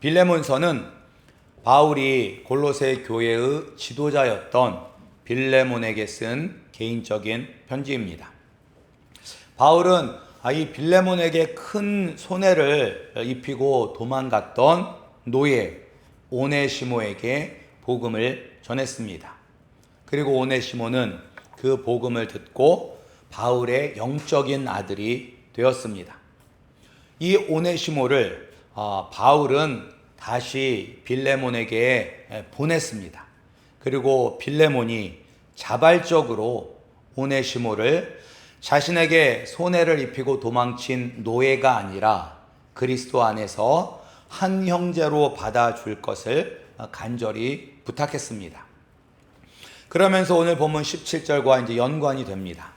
빌레몬서는 바울이 골로새 교회의 지도자였던 빌레몬에게 쓴 개인적인 편지입니다. 바울은 이 빌레몬에게 큰 손해를 입히고 도망갔던 노예 오네시모에게 복음을 전했습니다. 그리고 오네시모는 그 복음을 듣고 바울의 영적인 아들이 되었습니다. 이 오네시모를 바울은 다시 빌레몬에게 보냈습니다. 그리고 빌레몬이 자발적으로 오네시모를 자신에게 손해를 입히고 도망친 노예가 아니라 그리스도 안에서 한 형제로 받아줄 것을 간절히 부탁했습니다. 그러면서 오늘 본문 17절과 이제 연관이 됩니다.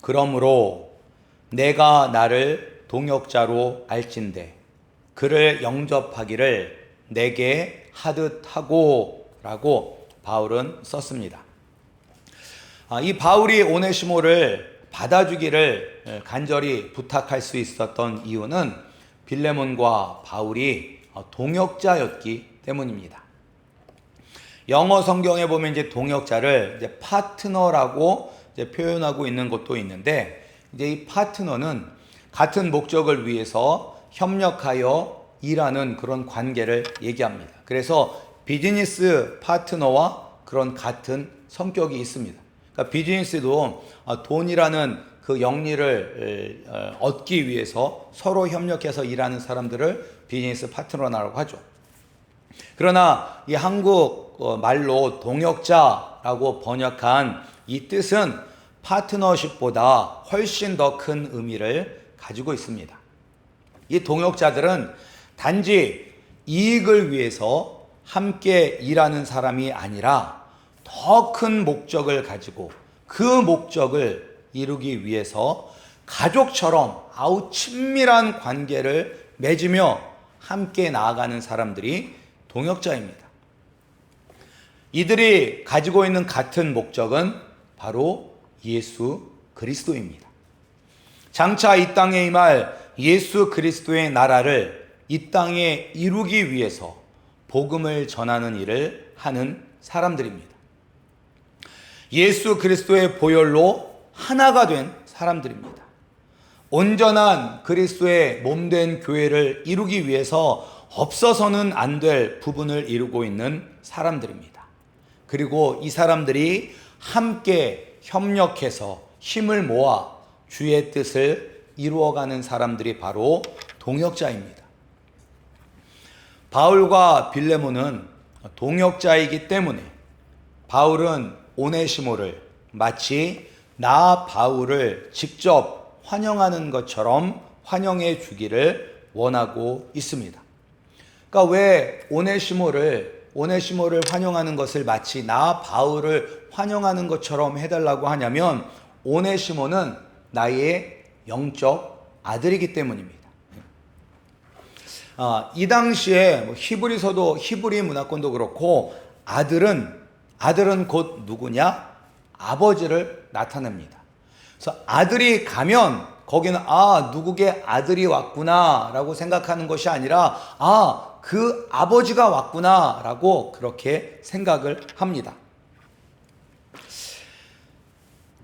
그러므로 내가 나를 동역자로 알진대 그를 영접하기를 내게 하듯 하고 라고 바울은 썼습니다. 이 바울이 오네시모를 받아주기를 간절히 부탁할 수 있었던 이유는 빌레몬과 바울이 동역자였기 때문입니다. 영어 성경에 보면 이제 동역자를 이제 파트너라고 이제 표현하고 있는 것도 있는데, 이제 이 파트너는 같은 목적을 위해서 협력하여 일하는 그런 관계를 얘기합니다. 그래서 비즈니스 파트너와 그런 같은 성격이 있습니다. 그러니까 비즈니스도 돈이라는 그 영리를 얻기 위해서 서로 협력해서 일하는 사람들을 비즈니스 파트너라고 하죠. 그러나 이 한국 말로 동역자라고 번역한 이 뜻은 파트너십보다 훨씬 더 큰 의미를 가지고 있습니다. 이 동역자들은 단지 이익을 위해서 함께 일하는 사람이 아니라 더 큰 목적을 가지고 그 목적을 이루기 위해서 가족처럼 아우 친밀한 관계를 맺으며 함께 나아가는 사람들이 동역자입니다. 이들이 가지고 있는 같은 목적은 바로 예수 그리스도입니다. 장차 이 땅에 임할 예수 그리스도의 나라를 이 땅에 이루기 위해서 복음을 전하는 일을 하는 사람들입니다. 예수 그리스도의 보혈로 하나가 된 사람들입니다. 온전한 그리스도의 몸된 교회를 이루기 위해서 없어서는 안 될 부분을 이루고 있는 사람들입니다. 그리고 이 사람들이 함께 협력해서 힘을 모아 주의 뜻을 이루어가는 사람들이 바로 동역자입니다. 바울과 빌레몬은 동역자이기 때문에 바울은 오네시모를 마치 나 바울을 직접 환영하는 것처럼 환영해 주기를 원하고 있습니다. 그러니까 왜 오네시모를 환영하는 것을 마치 나 바울을 환영하는 것처럼 해달라고 하냐면, 오네시모는 나의 영적 아들이기 때문입니다. 이 당시에 히브리서도 히브리 문화권도 그렇고 아들은 곧 누구냐? 아버지를 나타냅니다. 그래서 아들이 가면 거기는 누구의 아들이 왔구나 라고 생각하는 것이 아니라 그 아버지가 왔구나 라고 그렇게 생각을 합니다.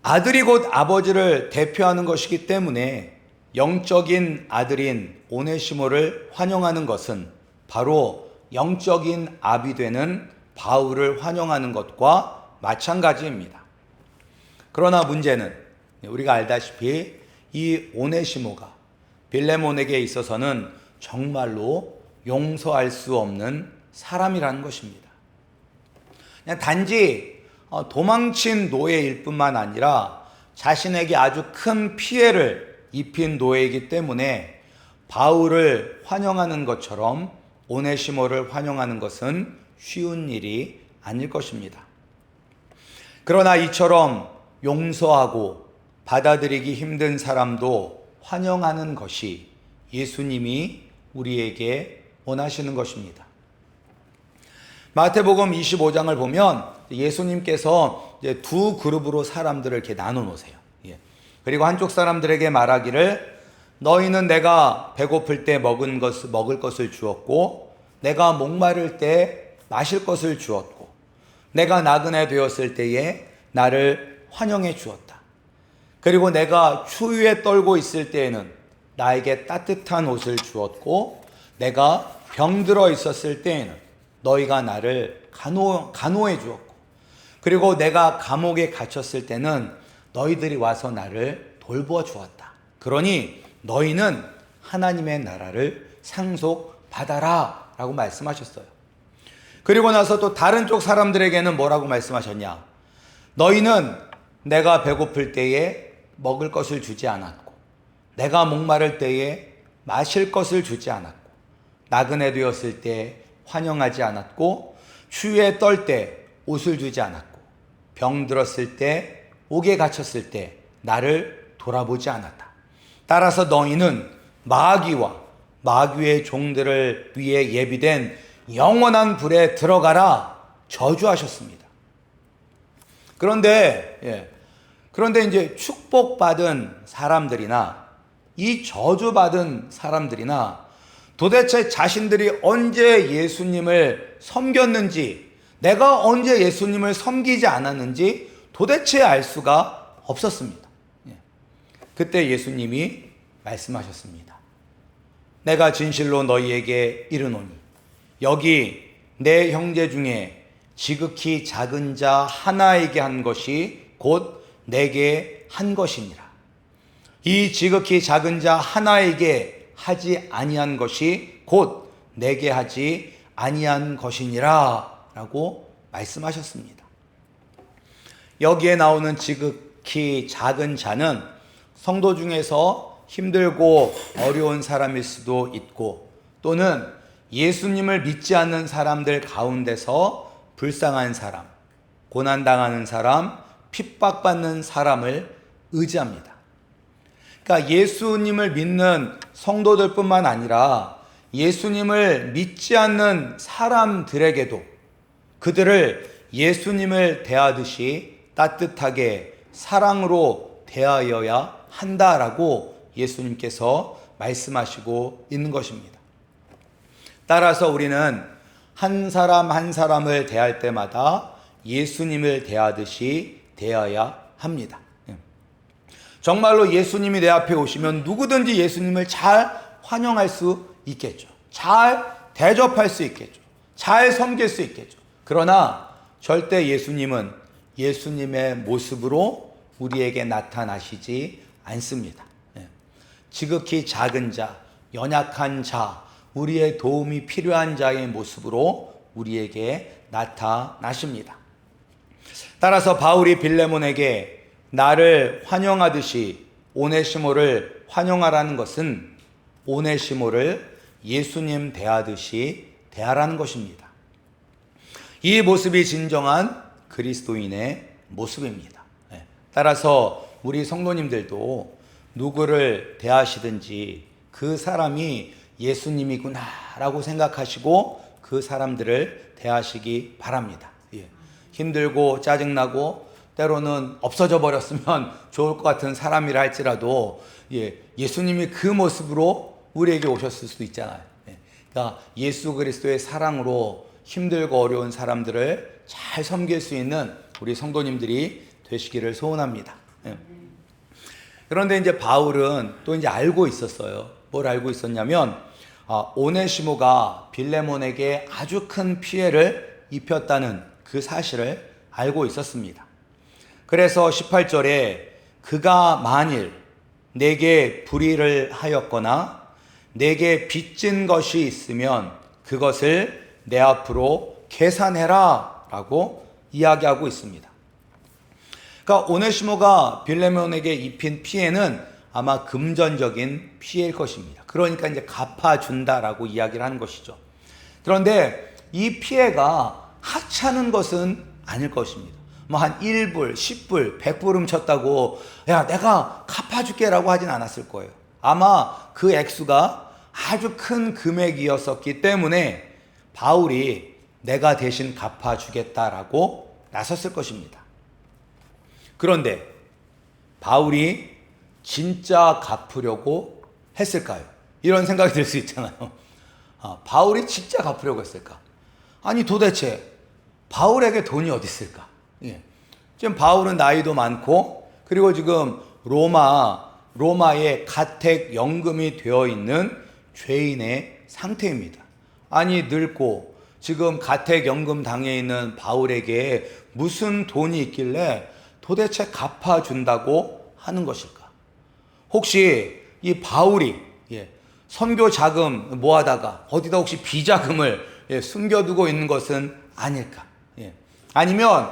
아들이 곧 아버지를 대표하는 것이기 때문에 영적인 아들인 오네시모를 환영하는 것은 바로 영적인 아비 되는 바울을 환영하는 것과 마찬가지입니다. 그러나 문제는 우리가 알다시피 이 오네시모가 빌레몬에게 있어서는 정말로 용서할 수 없는 사람이라는 것입니다. 그냥 단지 도망친 노예일 뿐만 아니라 자신에게 아주 큰 피해를 입힌 노예이기 때문에 바울을 환영하는 것처럼 오네시모를 환영하는 것은 쉬운 일이 아닐 것입니다. 그러나 이처럼 용서하고 받아들이기 힘든 사람도 환영하는 것이 예수님이 우리에게 원하시는 것입니다. 마태복음 25장을 보면 예수님께서 이제 두 그룹으로 사람들을 이렇게 나눠 놓으세요. 그리고 한쪽 사람들에게 말하기를 너희는 내가 배고플 때 먹을 것을 주었고 내가 목마를 때 마실 것을 주었고 내가 나그네 되었을 때에 나를 환영해 주었다. 그리고 내가 추위에 떨고 있을 때에는 나에게 따뜻한 옷을 주었고 내가 병들어 있었을 때에는 너희가 나를 간호해 주었고 그리고 내가 감옥에 갇혔을 때는 너희들이 와서 나를 돌보아 주었다. 그러니 너희는 하나님의 나라를 상속받아라 라고 말씀하셨어요. 그리고 나서 또 다른 쪽 사람들에게는 뭐라고 말씀하셨냐? 너희는 내가 배고플 때에 먹을 것을 주지 않았고 내가 목마를 때에 마실 것을 주지 않았고 나그네 되었을 때 환영하지 않았고 추위에 떨 때 옷을 주지 않았고 병들었을 때 옥에 갇혔을 때 나를 돌아보지 않았다. 따라서 너희는 마귀와 마귀의 종들을 위해 예비된 영원한 불에 들어가라 저주하셨습니다. 그런데 이제 축복받은 사람들이나 이 저주받은 사람들이나 도대체 자신들이 언제 예수님을 섬겼는지, 내가 언제 예수님을 섬기지 않았는지 도대체 알 수가 없었습니다. 그때 예수님이 말씀하셨습니다. 내가 진실로 너희에게 이르노니 여기 내 형제 중에 지극히 작은 자 하나에게 한 것이 곧 내게 한 것이니라. 이 지극히 작은 자 하나에게 하지 아니한 것이 곧 내게 하지 아니한 것이니라 라고 말씀하셨습니다. 여기에 나오는 지극히 작은 자는 성도 중에서 힘들고 어려운 사람일 수도 있고 또는 예수님을 믿지 않는 사람들 가운데서 불쌍한 사람, 고난당하는 사람, 핍박받는 사람을 의지합니다. 그러니까 예수님을 믿는 성도들뿐만 아니라 예수님을 믿지 않는 사람들에게도 그들을 예수님을 대하듯이 따뜻하게 사랑으로 대하여야 한다라고 예수님께서 말씀하시고 있는 것입니다. 따라서 우리는 한 사람 한 사람을 대할 때마다 예수님을 대하듯이 대해야 합니다. 정말로 예수님이 내 앞에 오시면 누구든지 예수님을 잘 환영할 수 있겠죠. 잘 대접할 수 있겠죠. 잘 섬길 수 있겠죠. 그러나 절대 예수님은 예수님의 모습으로 우리에게 나타나시지 않습니다. 지극히 작은 자, 연약한 자, 우리의 도움이 필요한 자의 모습으로 우리에게 나타나십니다. 따라서 바울이 빌레몬에게 나를 환영하듯이 오네시모를 환영하라는 것은 오네시모를 예수님 대하듯이 대하라는 것입니다. 이 모습이 진정한 그리스도인의 모습입니다. 따라서 우리 성도님들도 누구를 대하시든지 그 사람이 예수님이구나라고 생각하시고 그 사람들을 대하시기 바랍니다. 힘들고 짜증나고 때로는 없어져 버렸으면 좋을 것 같은 사람이라 할지라도 예수님이 그 모습으로 우리에게 오셨을 수도 있잖아요. 그러니까 예수 그리스도의 사랑으로 힘들고 어려운 사람들을 잘 섬길 수 있는 우리 성도님들이 되시기를 소원합니다. 그런데 이제 바울은 또 이제 알고 있었어요. 뭘 알고 있었냐면 오네시모가 빌레몬에게 아주 큰 피해를 입혔다는 그 사실을 알고 있었습니다. 그래서 18절에 그가 만일 내게 불의를 하였거나 내게 빚진 것이 있으면 그것을 내 앞으로 계산해라 라고 이야기하고 있습니다. 그러니까 오네시모가 빌레몬에게 입힌 피해는 아마 금전적인 피해일 것입니다. 그러니까 이제 갚아준다라고 이야기를 하는 것이죠. 그런데 이 피해가 하찮은 것은 아닐 것입니다. 뭐 한 1불, 10불, 100불 훔쳤다고 야 내가 갚아줄게 라고 하진 않았을 거예요. 아마 그 액수가 아주 큰 금액이었었기 때문에 바울이 내가 대신 갚아주겠다라고 나섰을 것입니다. 그런데 바울이 진짜 갚으려고 했을까요? 이런 생각이 들 수 있잖아요. 바울이 진짜 갚으려고 했을까? 아니 도대체 바울에게 돈이 어디 있을까? 예. 지금 바울은 나이도 많고 그리고 지금 로마의 가택 연금이 되어 있는 죄인의 상태입니다. 아니 늙고 지금 가택 연금 당해 있는 바울에게 무슨 돈이 있길래 도대체 갚아준다고 하는 것일까? 혹시 이 바울이 선교 자금 모아다가 어디다 혹시 비자금을 숨겨두고 있는 것은 아닐까? 아니면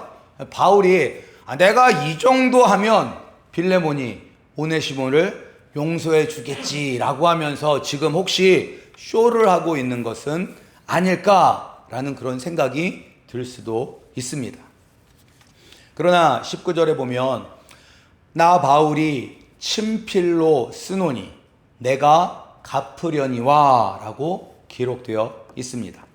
바울이 내가 이 정도 하면 빌레몬이 오네시모를 용서해 주겠지라고 하면서 지금 혹시 쇼를 하고 있는 것은 아닐까라는 그런 생각이 들 수도 있습니다. 그러나 19절에 보면 나 바울이 친필로 쓰노니 내가 갚으려니와 라고 기록되어 있습니다.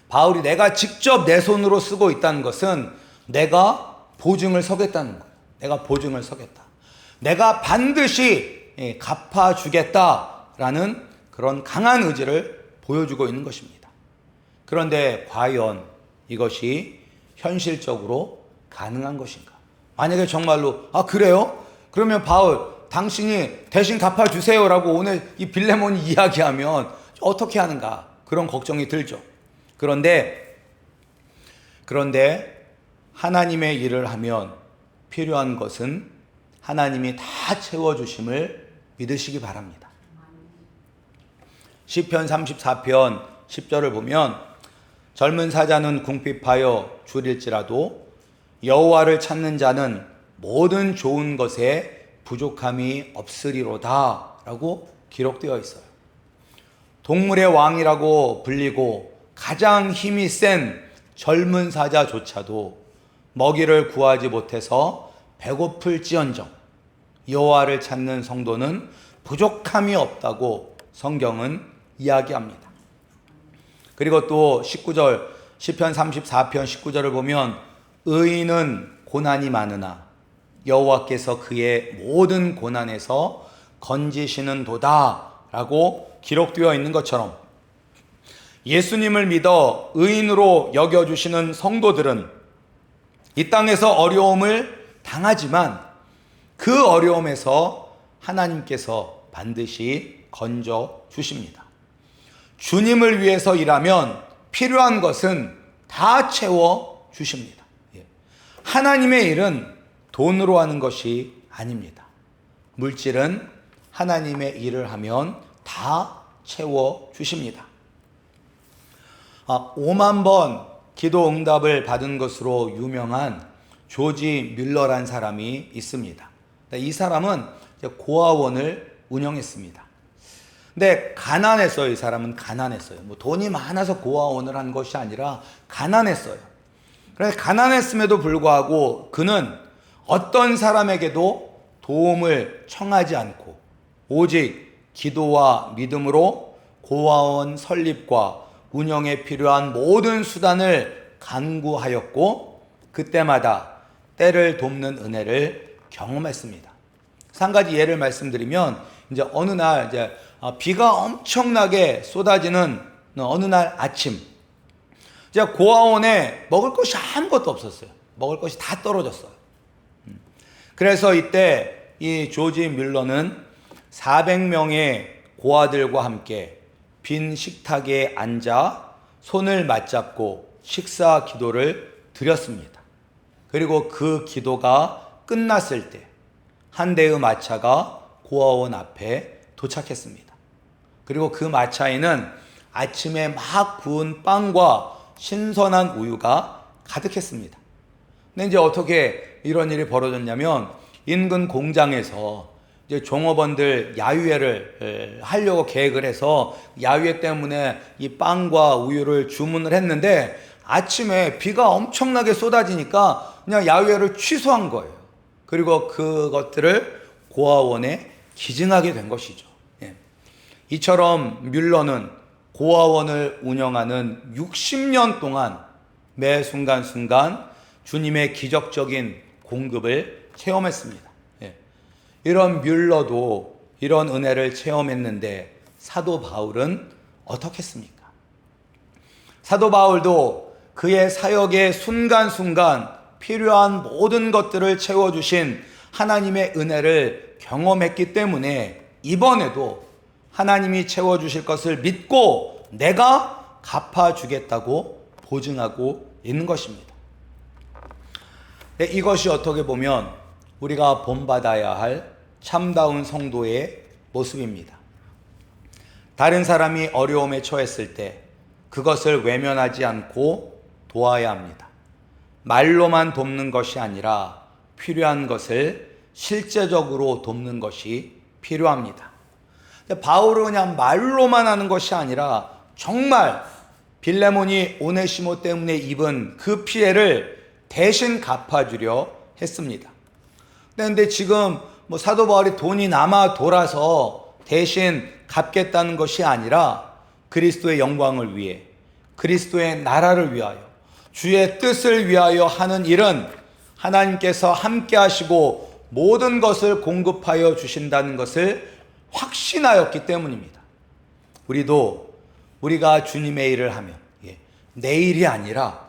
바울이 내가 직접 내 손으로 쓰고 있다는 것은 내가 보증을 서겠다는 거예요. 내가 보증을 서겠다. 내가 반드시 갚아주겠다라는 그런 강한 의지를 보여주고 있는 것입니다. 그런데 과연 이것이 현실적으로 가능한 것인가? 만약에 정말로 그래요? 그러면 바울 당신이 대신 갚아주세요라고 오늘 이 빌레몬이 이야기하면 어떻게 하는가? 그런 걱정이 들죠. 그런데 하나님의 일을 하면 필요한 것은 하나님이 다 채워주심을 믿으시기 바랍니다. 시편 34편 10절을 보면 젊은 사자는 궁핍하여 줄일지라도 여호와를 찾는 자는 모든 좋은 것에 부족함이 없으리로다 라고 기록되어 있어요. 동물의 왕이라고 불리고 가장 힘이 센 젊은 사자조차도 먹이를 구하지 못해서 배고플지언정 여호와를 찾는 성도는 부족함이 없다고 성경은 이야기합니다. 그리고 또 19절 시편 34편 19절을 보면 의인은 고난이 많으나 여호와께서 그의 모든 고난에서 건지시는 도다 라고 기록되어 있는 것처럼 예수님을 믿어 의인으로 여겨주시는 성도들은 이 땅에서 어려움을 당하지만 그 어려움에서 하나님께서 반드시 건져 주십니다. 주님을 위해서 일하면 필요한 것은 다 채워 주십니다. 하나님의 일은 돈으로 하는 것이 아닙니다. 물질은 하나님의 일을 하면 다 채워 주십니다. 5만 번 기도 응답을 받은 것으로 유명한 조지 뮬러란 사람이 있습니다. 이 사람은 고아원을 운영했습니다. 근데 가난했어요. 이 사람은 가난했어요. 돈이 많아서 고아원을 한 것이 아니라 가난했어요. 그래서 가난했음에도 불구하고 그는 어떤 사람에게도 도움을 청하지 않고 오직 기도와 믿음으로 고아원 설립과 운영에 필요한 모든 수단을 간구하였고 그때마다 때를 돕는 은혜를 경험했습니다. 한 가지 예를 말씀드리면 이제 어느 날 비가 엄청나게 쏟아지는 어느 날 아침 고아원에 먹을 것이 아무것도 없었어요. 먹을 것이 다 떨어졌어요. 그래서 이때 이 조지 뮬러는 400명의 고아들과 함께 빈 식탁에 앉아 손을 맞잡고 식사 기도를 드렸습니다. 그리고 그 기도가 끝났을 때 한 대의 마차가 고아원 앞에 도착했습니다. 그리고 그 마차에는 아침에 막 구운 빵과 신선한 우유가 가득했습니다. 근데 이제 어떻게 이런 일이 벌어졌냐면 인근 공장에서 이제 종업원들 야유회를 하려고 계획을 해서 야유회 때문에 이 빵과 우유를 주문을 했는데 아침에 비가 엄청나게 쏟아지니까 그냥 야유회를 취소한 거예요. 그리고 그것들을 고아원에 기증하게 된 것이죠. 이처럼 뮬러는 고아원을 운영하는 60년 동안 매 순간순간 주님의 기적적인 공급을 체험했습니다. 이런 뮬러도 이런 은혜를 체험했는데 사도 바울은 어떻겠습니까? 사도 바울도 그의 사역의 순간순간 필요한 모든 것들을 채워주신 하나님의 은혜를 경험했기 때문에 이번에도 하나님이 채워주실 것을 믿고 내가 갚아주겠다고 보증하고 있는 것입니다. 이것이 어떻게 보면 우리가 본받아야 할 참다운 성도의 모습입니다. 다른 사람이 어려움에 처했을 때 그것을 외면하지 않고 도와야 합니다. 말로만 돕는 것이 아니라 필요한 것을 실제적으로 돕는 것이 필요합니다. 바울은 그냥 말로만 하는 것이 아니라 정말 빌레몬이 오네시모 때문에 입은 그 피해를 대신 갚아주려 했습니다. 그런데 지금 사도 바울이 돈이 남아 돌아서 대신 갚겠다는 것이 아니라 그리스도의 영광을 위해, 그리스도의 나라를 위하여, 주의 뜻을 위하여 하는 일은 하나님께서 함께 하시고 모든 것을 공급하여 주신다는 것을 확신하였기 때문입니다. 우리가 주님의 일을 하면, 내일이 아니라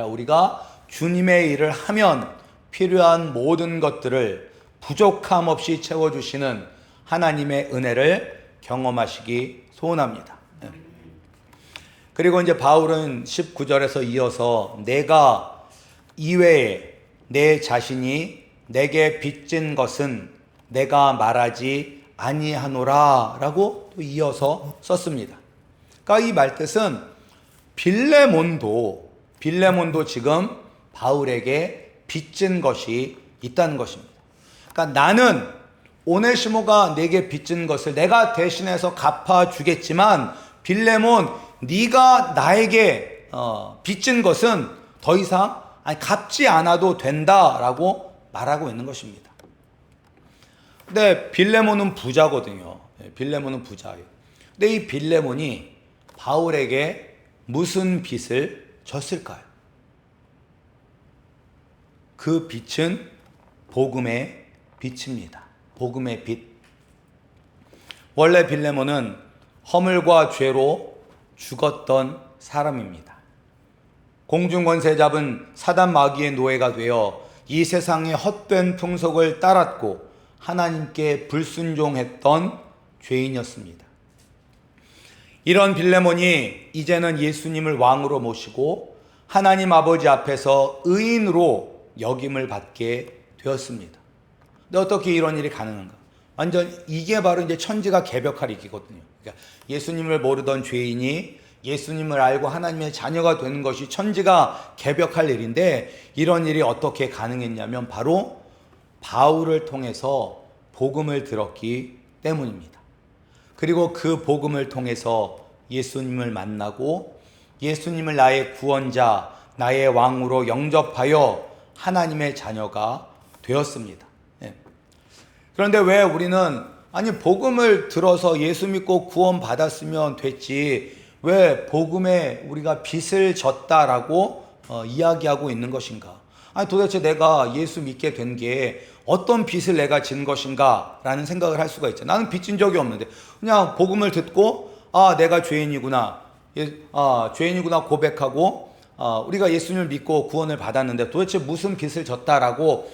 우리가 주님의 일을 하면 필요한 모든 것들을 부족함 없이 채워주시는 하나님의 은혜를 경험하시기 소원합니다. 그리고 이제 바울은 19절에서 이어서 내가 이외에 내 자신이 내게 빚진 것은 내가 말하지 아니하노라 라고 또 이어서 썼습니다. 그러니까 이 말뜻은 빌레몬도 지금 바울에게 빚진 것이 있다는 것입니다. 그러니까 나는 오네시모가 내게 빚진 것을 내가 대신해서 갚아주겠지만 빌레몬 네가 나에게 빚진 것은 더 이상 갚지 않아도 된다라고 말하고 있는 것입니다. 근데 빌레몬은 부자거든요. 빌레몬은 부자예요. 근데 이 빌레몬이 바울에게 무슨 빚을 졌을까요? 그 빚은 복음의 빚입니다. 복음의 빚. 원래 빌레몬은 허물과 죄로 죽었던 사람입니다. 공중권세 잡은 사단 마귀의 노예가 되어 이 세상의 헛된 풍속을 따랐고 하나님께 불순종했던 죄인이었습니다. 이런 빌레몬이 이제는 예수님을 왕으로 모시고 하나님 아버지 앞에서 의인으로 여김을 받게 되었습니다. 근데 어떻게 이런 일이 가능한가? 완전 이게 바로 이제 천지가 개벽할 일이거든요. 그러니까 예수님을 모르던 죄인이 예수님을 알고 하나님의 자녀가 되는 것이 천지가 개벽할 일인데 이런 일이 어떻게 가능했냐면 바로 바울을 통해서 복음을 들었기 때문입니다. 그리고 그 복음을 통해서 예수님을 만나고 예수님을 나의 구원자, 나의 왕으로 영접하여 하나님의 자녀가 되었습니다. 그런데 왜 우리는 복음을 들어서 예수 믿고 구원 받았으면 됐지 왜 복음에 우리가 빚을 졌다라고 이야기하고 있는 것인가? 도대체 내가 예수 믿게 된 게 어떤 빚을 내가 진 것인가 라는 생각을 할 수가 있죠. 나는 빚진 적이 없는데 그냥 복음을 듣고 내가 죄인이구나 고백하고 우리가 예수님을 믿고 구원을 받았는데 도대체 무슨 빚을 졌다라고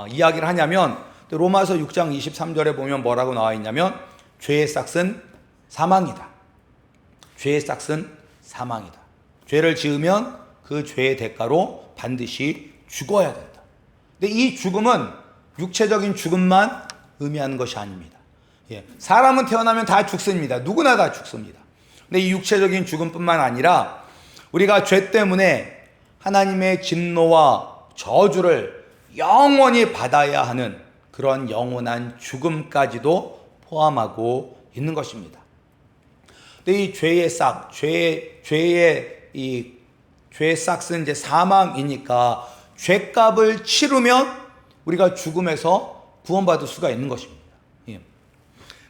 이야기를 하냐면 로마서 6장 23절에 보면 뭐라고 나와 있냐면 죄의 싹은 사망이다. 죄의 싹은 사망이다. 죄를 지으면 그 죄의 대가로 반드시 죽어야 된다. 근데 이 죽음은 육체적인 죽음만 의미하는 것이 아닙니다. 사람은 태어나면 다 죽습니다. 누구나 다 죽습니다. 근데 이 육체적인 죽음뿐만 아니라 우리가 죄 때문에 하나님의 진노와 저주를 영원히 받아야 하는 그런 영원한 죽음까지도 포함하고 있는 것입니다. 근데 이 죄의 싹, 죄의 싹은 이제 사망이니까 죄값을 치르면 우리가 죽음에서 구원받을 수가 있는 것입니다.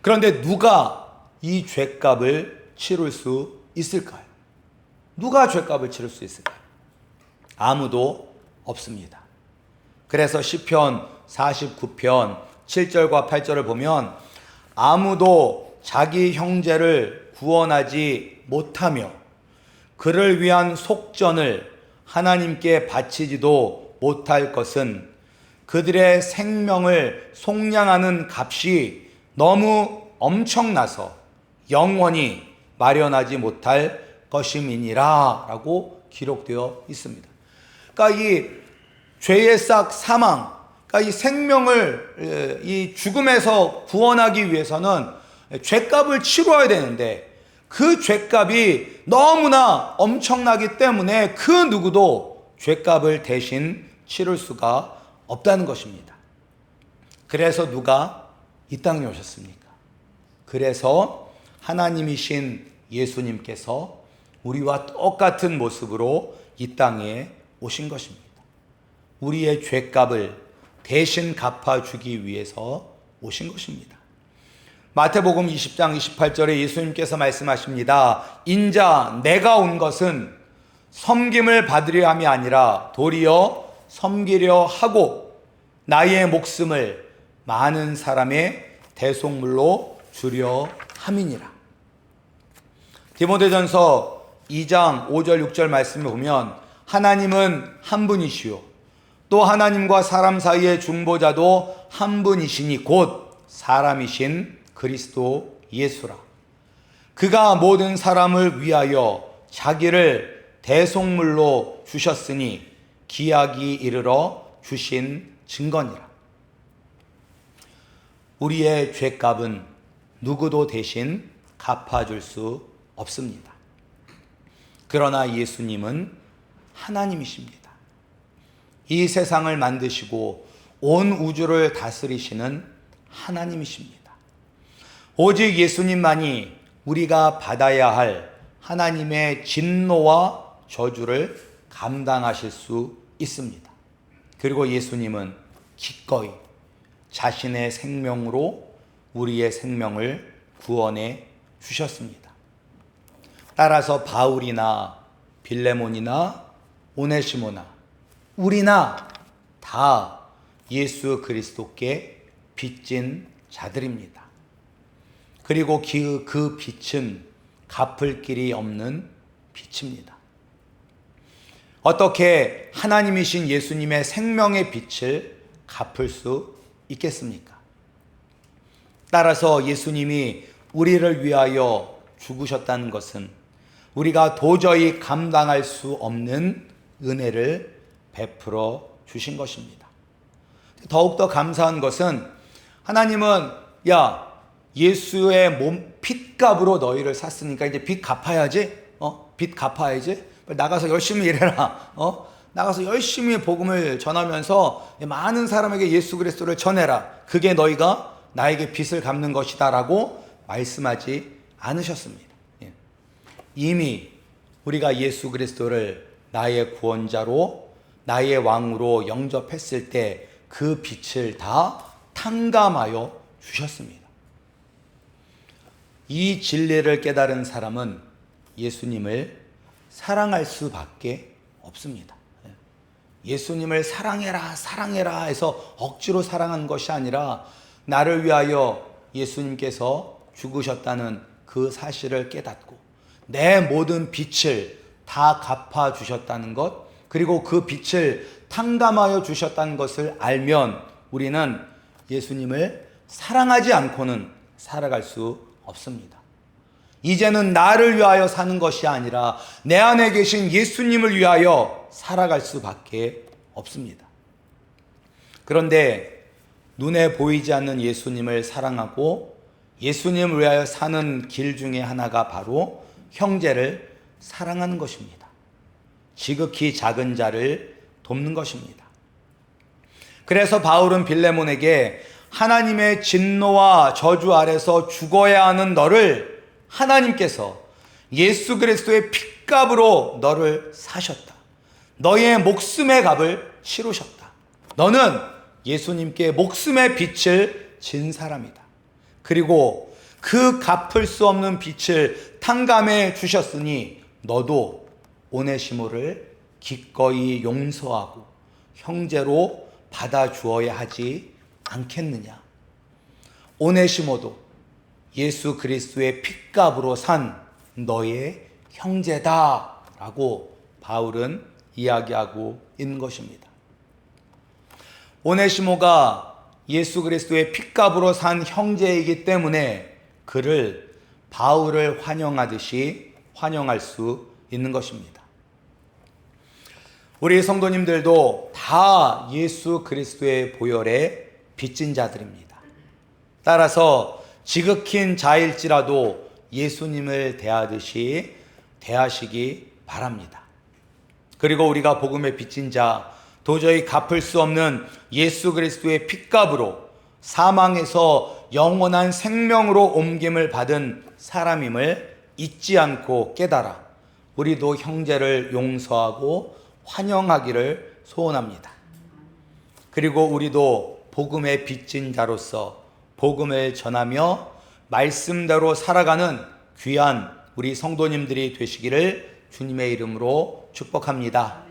그런데 누가 이 죄값을 치를 수 있을까요? 누가 죄값을 치를 수 있을까요? 아무도 없습니다. 그래서 시편 49편 7절과 8절을 보면 아무도 자기 형제를 구원하지 못하며 그를 위한 속전을 하나님께 바치지도 못할 것은 그들의 생명을 속량하는 값이 너무 엄청나서 영원히 마련하지 못할 것임이니라 라고 기록되어 있습니다. 그러니까 이 죄의 싹 사망, 그러니까 이 생명을 이 죽음에서 구원하기 위해서는 죄값을 치러야 되는데 그 죄값이 너무나 엄청나기 때문에 그 누구도 죄값을 대신 치를 수가 없다는 것입니다. 그래서 누가 이 땅에 오셨습니까? 그래서 하나님이신 예수님께서 우리와 똑같은 모습으로 이 땅에 오신 것입니다. 우리의 죄값을 대신 갚아주기 위해서 오신 것입니다. 마태복음 20장 28절에 예수님께서 말씀하십니다. 인자 내가 온 것은 섬김을 받으려 함이 아니라 도리어 섬기려 하고 나의 목숨을 많은 사람의 대속물로 주려 함이니라. 디모데전서 2장 5절 6절 말씀을 보면 하나님은 한 분이시요 또 하나님과 사람 사이의 중보자도 한 분이시니 곧 사람이신 그리스도 예수라. 그가 모든 사람을 위하여 자기를 대속물로 주셨으니 기약이 이르러 주신 증거니라. 우리의 죄값은 누구도 대신 갚아줄 수 없습니다. 그러나 예수님은 하나님이십니다. 이 세상을 만드시고 온 우주를 다스리시는 하나님이십니다. 오직 예수님만이 우리가 받아야 할 하나님의 진노와 저주를 감당하실 수 있습니다. 그리고 예수님은 기꺼이 자신의 생명으로 우리의 생명을 구원해 주셨습니다. 따라서 바울이나 빌레몬이나 오네시모나 우리나 다 예수 그리스도께 빚진 자들입니다. 그리고 그 빚은 갚을 길이 없는 빚입니다. 어떻게 하나님이신 예수님의 생명의 빚을 갚을 수 있겠습니까? 따라서 예수님이 우리를 위하여 죽으셨다는 것은 우리가 도저히 감당할 수 없는 은혜를 베풀어 주신 것입니다. 더욱더 감사한 것은 하나님은 예수의 몸 핏값으로 너희를 샀으니까 이제 빚 갚아야지. 빚 갚아야지. 나가서 열심히 일해라. 나가서 열심히 복음을 전하면서 많은 사람에게 예수 그리스도를 전해라. 그게 너희가 나에게 빚을 갚는 것이다라고 말씀하지 않으셨습니다. 이미 우리가 예수 그리스도를 나의 구원자로 나의 왕으로 영접했을 때 그 빚을 다 탕감하여 주셨습니다. 이 진리를 깨달은 사람은 예수님을 사랑할 수밖에 없습니다. 예수님을 사랑해라 사랑해라 해서 억지로 사랑한 것이 아니라 나를 위하여 예수님께서 죽으셨다는 그 사실을 깨닫고 내 모든 빚을 다 갚아주셨다는 것, 그리고 그 빚을 탕감하여 주셨다는 것을 알면 우리는 예수님을 사랑하지 않고는 살아갈 수 없습니다. 이제는 나를 위하여 사는 것이 아니라 내 안에 계신 예수님을 위하여 살아갈 수밖에 없습니다. 그런데 눈에 보이지 않는 예수님을 사랑하고 예수님을 위하여 사는 길 중에 하나가 바로 형제를 사랑하는 것입니다. 지극히 작은 자를 돕는 것입니다. 그래서 바울은 빌레몬에게 하나님의 진노와 저주 아래서 죽어야 하는 너를 하나님께서 예수 그리스도의 핏값으로 너를 사셨다. 너의 목숨의 값을 치르셨다. 너는 예수님께 목숨의 빚을 진 사람이다. 그리고 그 갚을 수 없는 빚을 탕감해 주셨으니 너도 오네시모를 기꺼이 용서하고 형제로 받아주어야 하지 않겠느냐. 오네시모도 예수 그리스도의 핏값으로 산 너의 형제다 라고 바울은 이야기하고 있는 것입니다. 오네시모가 예수 그리스도의 핏값으로 산 형제이기 때문에 그를 바울을 환영하듯이 환영할 수 있는 것입니다. 우리 성도님들도 다 예수 그리스도의 보혈에 빚진 자들입니다. 따라서 지극힌 자일지라도 예수님을 대하듯이 대하시기 바랍니다. 그리고 우리가 복음에 빚진 자, 도저히 갚을 수 없는 예수 그리스도의 핏값으로 사망에서 영원한 생명으로 옮김을 받은 사람임을 잊지 않고 깨달아 우리도 형제를 용서하고 환영하기를 소원합니다. 그리고 우리도 복음에 빚진 자로서 복음을 전하며 말씀대로 살아가는 귀한 우리 성도님들이 되시기를 주님의 이름으로 축복합니다.